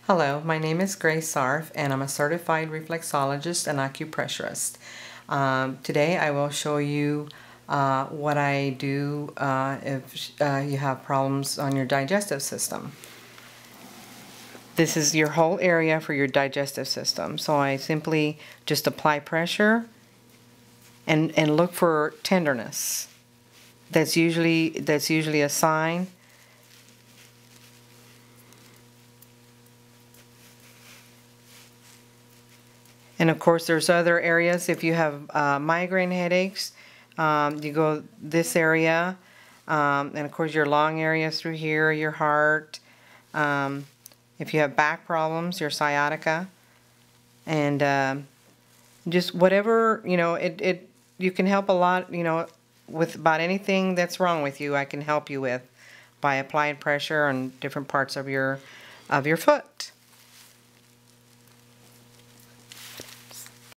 Hello, my name is Grace Sarf and I'm a certified reflexologist and acupressurist. Today I will show you what I do if you have problems on your digestive system. This is your whole area for your digestive system. So I simply just apply pressure and look for tenderness. That's usually a sign. And of course, there's other areas. If you have migraine headaches, you go this area. And of course, your lung areas through here, your heart. If you have back problems, your sciatica. And just whatever, you can help a lot, with about anything that's wrong with you, I can help you with by applying pressure on different parts of your foot.